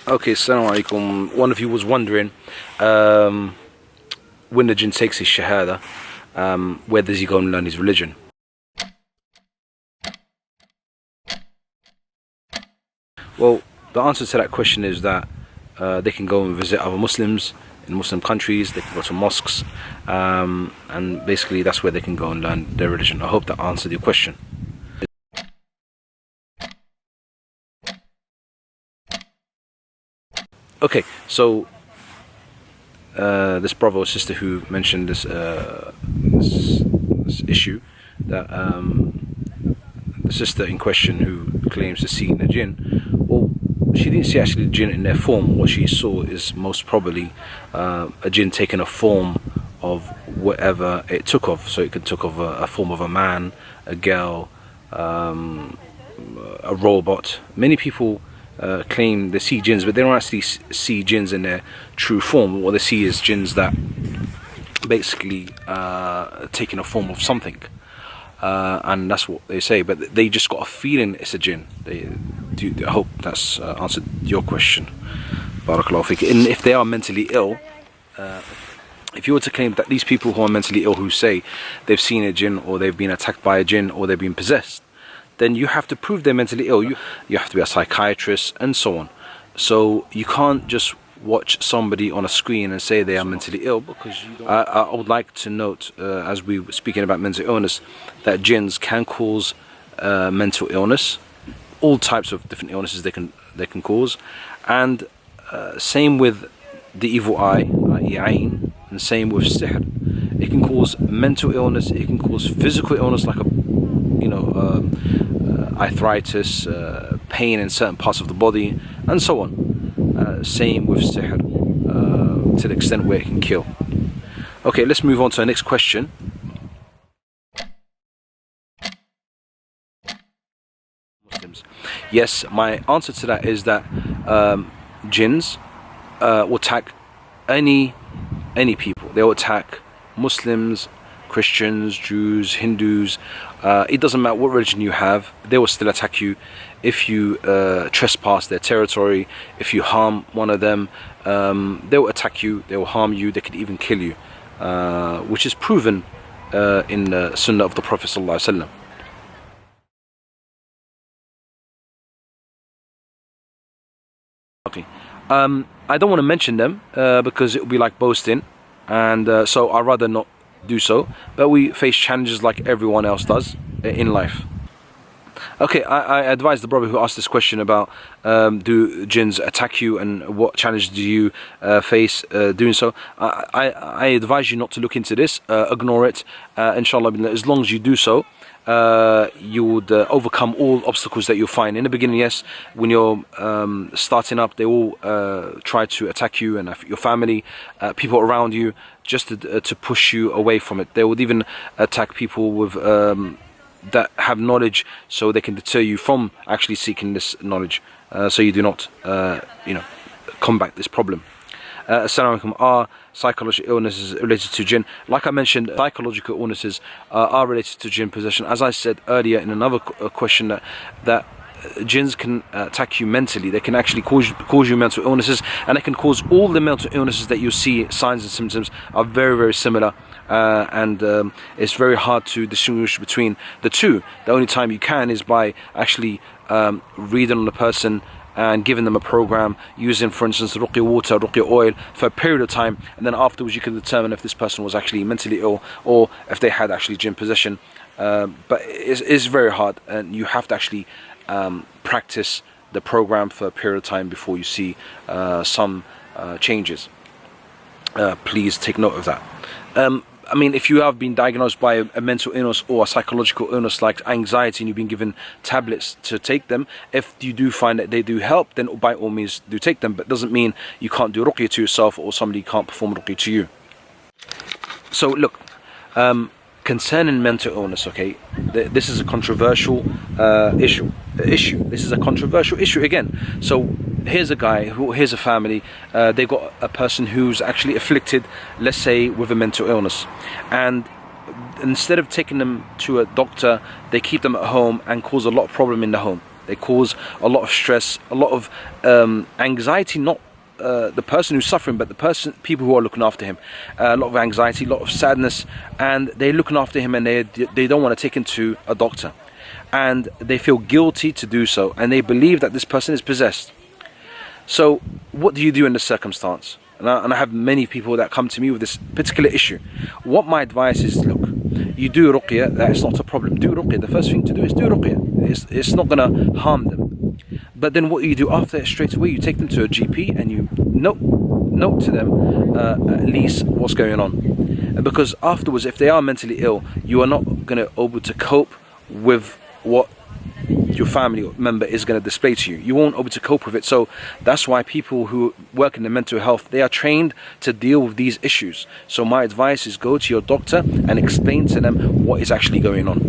Okay, assalamu alaikum. One of you was wondering, when the jinn takes his shahada, where does he go and learn his religion? Well, the answer to that question is that they can go and visit other Muslims in Muslim countries, they can go to mosques, and basically that's where they can go and learn their religion. I hope that answered your question. Okay, so this brother or sister who mentioned this issue, that the sister in question who claims to see the jinn, well, she didn't see actually the jinn in their form. What she saw is most probably a jinn taking a form of whatever it took of. So it could took of a form of a man, a girl, a robot. Many people claim they see jinns, but they don't actually see jinns in their true form. What they see is jinns that basically taking a form of something, and that's what they say. But they just got a feeling it's a jinn. I hope that's answered your question. Barakallahu feek. And if they are mentally ill, if you were to claim that these people who are mentally ill, who say they've seen a jinn, or they've been attacked by a jinn, or they've been possessed, then you have to prove they're mentally ill. You have to be a psychiatrist and so on. So you can't just watch somebody on a screen and say they are mentally ill, because I would like to note, as we were speaking about mental illness, that jinns can cause mental illness, all types of different illnesses they can cause, and same with the evil eye, i.e. ayn, and same with sihr. It can cause mental illness, it can cause physical illness like arthritis, pain in certain parts of the body, and so on. Same with sihr, to the extent where it can kill. Okay, let's move on to the next question. Muslims. Yes, my answer to that is that jinns will attack any people. They will attack Muslims, Christians, Jews, Hindus. It doesn't matter what religion you have, they will still attack you if you trespass their territory. If you harm one of them, they will attack you, they will harm you, they could even kill you, which is proven in the Sunnah of the Prophet ﷺ. Okay, I don't want to mention them because it will be like boasting, and so I'd rather not do so, but we face challenges like everyone else does in life. Okay, I advise the brother who asked this question about do jinns attack you and what challenge do you face doing so. I advise you not to look into this, ignore it, inshallah. As long as you do so, you would overcome all obstacles that you'll find. In the beginning, yes, when you're starting up, they will try to attack you and your family, people around you, just to push you away from it. They would even attack people with that have knowledge, so they can deter you from actually seeking this knowledge, so you do not combat this problem. Assalamu alaikum. Are psychological illnesses related to jinn? Like I mentioned, psychological illnesses are related to jinn possession. As I said earlier in another question, that jinns can attack you mentally. They can actually cause you mental illnesses, and they can cause all the mental illnesses that you see. Signs and symptoms are very, very similar, and it's very hard to distinguish between the two. The only time you can is by actually reading on the person and giving them a program, using, for instance, Ruqya water, Ruqya oil for a period of time, and then afterwards you can determine if this person was actually mentally ill or if they had actually jinn possession. But it's very hard, and you have to actually practice the program for a period of time before you see some changes. Please take note of that. I mean, if you have been diagnosed by a mental illness or a psychological illness like anxiety, and you've been given tablets to take them, if you do find that they do help, then by all means do take them. But it doesn't mean you can't do ruqya to yourself, or somebody can't perform ruqya to you. So look, concerning mental illness, okay, this is a controversial issue. This is a controversial issue again. So here's a guy here's a family, they've got a person who's actually afflicted, let's say, with a mental illness, and instead of taking them to a doctor, they keep them at home and cause a lot of problem in the home. They cause a lot of stress, a lot of anxiety, not the person who's suffering, but the people who are looking after him. A lot of anxiety, a lot of sadness, and they're looking after him, and they don't want to take him to a doctor, and they feel guilty to do so, and they believe that this person is possessed. So what do you do in this circumstance? And I have many people that come to me with this particular issue. What my advice is, look, you do ruqya, that's not a problem. Do ruqya. The first thing to do is do ruqya. It's not going to harm them. But then what you do after, straight away, you take them to a GP and you note to them at least what's going on. And because afterwards, if they are mentally ill, you are not going to be able to cope with what your family member is going to display to you. You won't be able to cope with it. So that's why people who work in the mental health, they are trained to deal with these issues. So my advice is, go to your doctor and explain to them what is actually going on.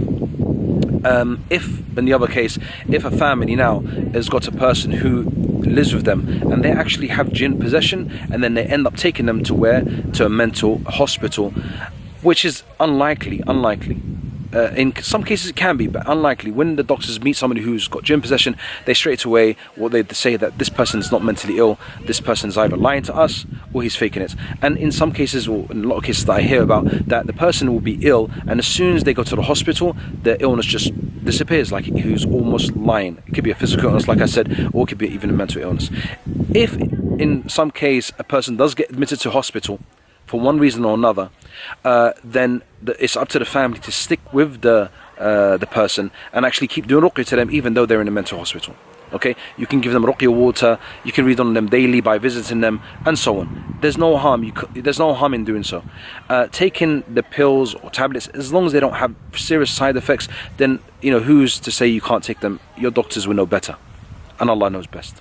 If in the other case, if a family now has got a person who lives with them and they actually have jinn possession, and then they end up taking them to a mental hospital, which is unlikely. In some cases it can be, but unlikely. When the doctors meet somebody who's got jinn possession, they straight away, they say that this person is not mentally ill, this person is either lying to us or he's faking it. And in some cases, or in a lot of cases that I hear about, that the person will be ill, and as soon as they go to the hospital, their illness just disappears, like who's almost lying. It could be a physical illness, like I said, or it could be even a mental illness. If in some case a person does get admitted to hospital for one reason or another, then it's up to the family to stick with the person and actually keep doing ruqya to them, even though they're in a mental hospital. Okay, you can give them ruqya water, you can read on them daily by visiting them, and so on. There's no harm. There's no harm in doing so. Taking the pills or tablets, as long as they don't have serious side effects, then who's to say you can't take them? Your doctors will know better, and Allah knows best.